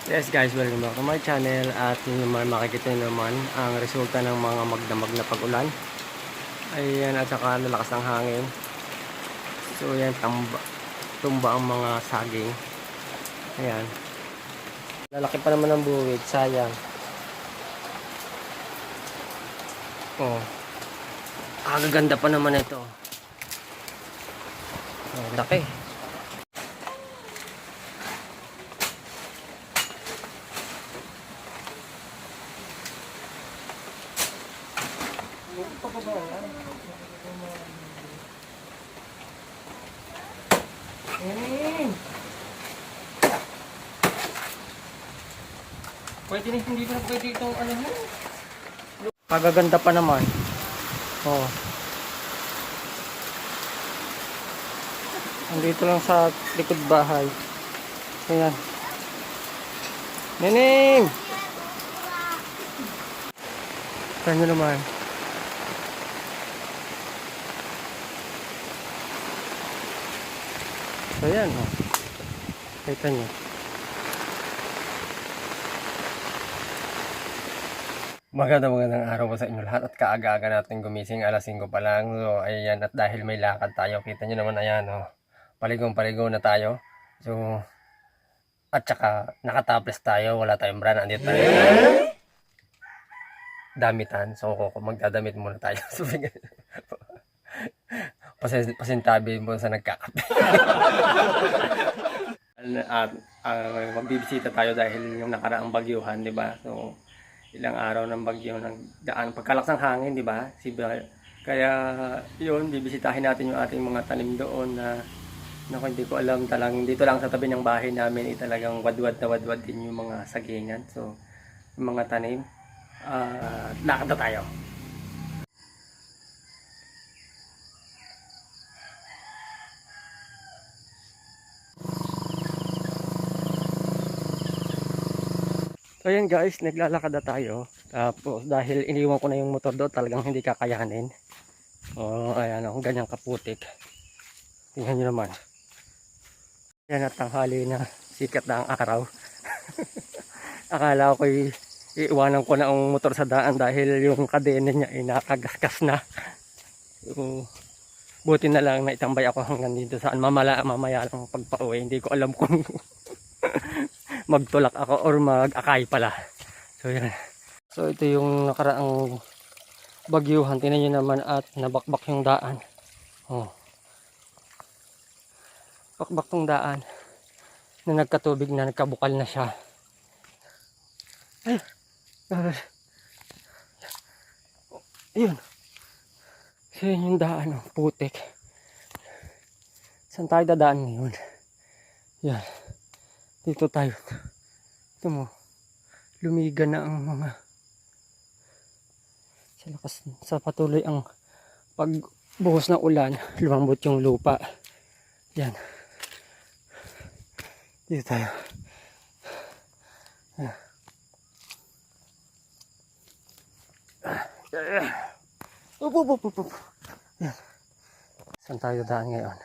Yes guys, welcome back to my channel at yun naman makikita nyo naman ang resulta ng mga magdamag na pag-ulan. Ayan, at saka lalakas ng hangin. So ayan, tumba ang mga saging. Ayan. Lalaki pa naman ng buwid, sayang. Oh. Kagaganda pa naman ito. Oh, laki. Pwede na, hindi na pwede itong ano mo. Kagaganda pa naman. Oh. Andito lang sa likod bahay. Ayan. Nening! Saan nyo naman? So ayan, oh. Kita nyo. Magandang araw po sa inyo lahat at kaaga-aga natin gumising, alas 5 pa lang. So ayan, at dahil may lakad tayo, kita nyo naman ayan, oh. Paligong-paligo na tayo. So at saka nakataples tayo, wala tayong bra, andito tayo damitan. So magdadamit muna tayo. So pasintabi mo sa nagkakape. At magbibisita tayo dahil yung nakaraang bagyuhan, di ba? So ilang araw ng bagyo nagdaan, pagkalakas ng hangin, di ba? Kaya yun, bibisitahin natin yung ating mga tanim doon na naku, hindi ko alam, talagang dito lang sa tabi ng bahay namin talagang wadwad na wadwad din yung mga sagingan. So yung mga tanim, lakad na tayo. So ayan guys, naglalakad na tayo. Tapos dahil iniwan ko na yung motor doon, talagang hindi kakayanin. Oh, ayan, oh, ganyang kaputik. Tingnan nyo naman. Yan at tanghali na, sikat na ang araw. Akala ko iiwanan ko na ang motor sa daan dahil yung kadena niya ay nakagaskas na. So, buti na lang na itambay ako hanggang dito saan mamaya lang pagpa-uwi. Hindi ko alam kung magtulak ako or mag-akay pala. So yan. So ito yung nakaraang bagyuhan. Tingnan nyo naman at nabakbak yung daan. Oh. Bakbak tong daan na nagkatubig na, nagkabukal na siya. Ay, ayun. So yun yung daan, oh, putik. Saan tayo dadaan ngayon? Yan. Dito tayo. Ito mo. Lumiga na ang mga sa lakas, sa patuloy ang pagbuhos ng ulan, lumambot yung lupa. Yan. Dito tayo. Up. Yan. Saan tayo daan ngayon?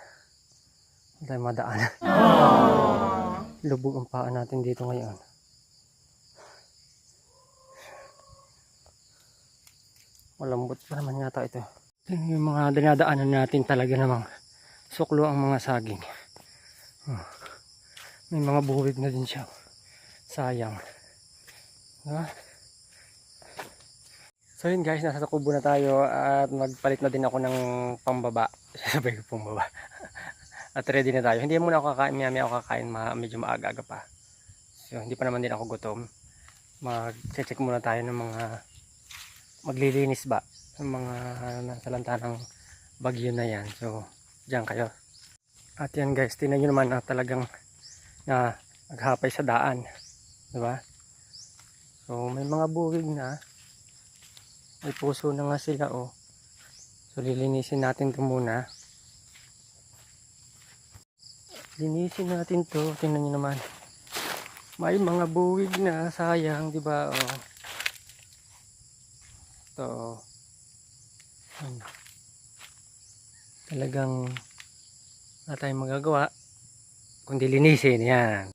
Saan tayo madaan? Lubog ang paa natin dito ngayon. Malambot pa naman yata ito. Yung mga dinadaanan natin talaga namang suklo ang mga saging. May mga buwig na din siya. Sayang. Diba? So yun guys, nasa kubo na tayo at magpalit na din ako ng pambaba. Sabay ko pambaba. At ready na tayo. Hindi muna ako kakain, maya ako kakain, medyo maaga-aga pa. So hindi pa naman din ako gutom. Mag-check muna tayo ng mga maglilinis ba ng mga nasalanta ng bagyo na yan. So diyan kayo. At yan guys, tingnan nyo naman na talagang na naghapay sa daan, diba? So may mga buwig na, may puso na nga sila, oh. So lilinisin natin ito muna. Linisin natin to. Tingnan nyo naman, may mga buwig na, sayang, diba? Oh. Ito, talagang wala tayong magagawa kundi linisin. Yan.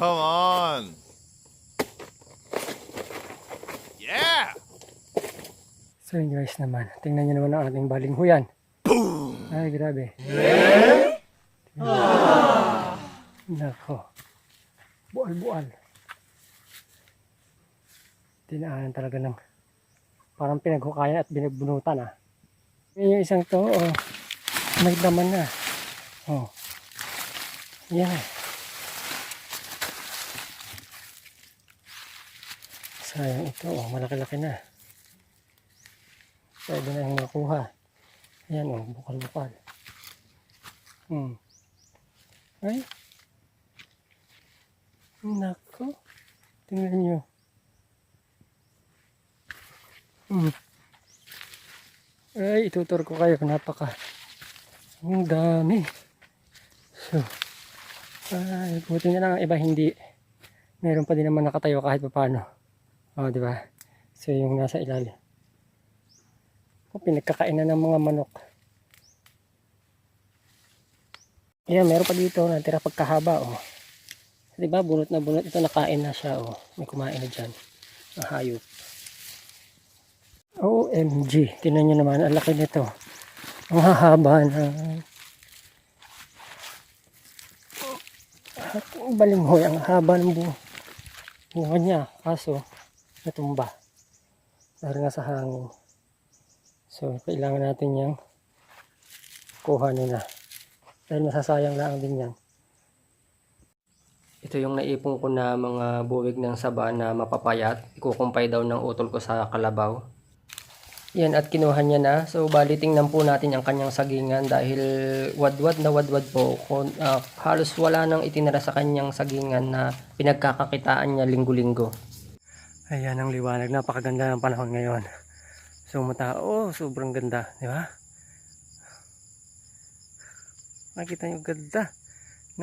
come on. Yeah! So yun guys naman, tingnan nyo naman ang ating balinghuyan. Ay, grabe. Nako. Bual-bual. Tinaanan talaga ng parang pinaghukayan at binagbunutan ah. Yung isang to, oh, may laman na. Oh. Yan. Sayang ito, oh, malaki-laki na. Pwede na yung makuha. Ayan, oh, bukal-bukal. Ay. Nako. Tingnan nyo. Ay, itutur ko kayo. Napaka. Ang dami. So. Ay, buti na lang ang iba hindi. Meron pa din naman nakatayo kahit paano. O, di ba? So, yung nasa ilalim. O, pinagkakainan ng mga manok. Ayan, meron pa dito. Natira pagkahaba, o. Di ba? Bunot na bunot. Ito nakain na siya, o. May kumain na dyan. Ang hayop. OMG. Tingnan nyo naman. Ang laki nito. Ang hahaba na. Ang balinghoy. Ang haba ng bunga niya. Kaso, natumba. Dahil nga sa hangin. So, kailangan natin yung kuha nila. Dahil masasayang lang din yan. Ito yung naipon ko na mga buwig ng saba na mapapayat. Ikukumpay daw ng utol ko sa kalabaw. Yan, at kinuha niya na. So, bali tingnan po natin ang kanyang sagingan dahil wadwad na wadwad po. Halos wala nang itinara sa kanyang sagingan na pinagkakakitaan niya linggo-linggo. Ayan ang liwanag. Napakaganda ng panahon ngayon. So, sobrang ganda. Di ba? Makita niyo, ganda.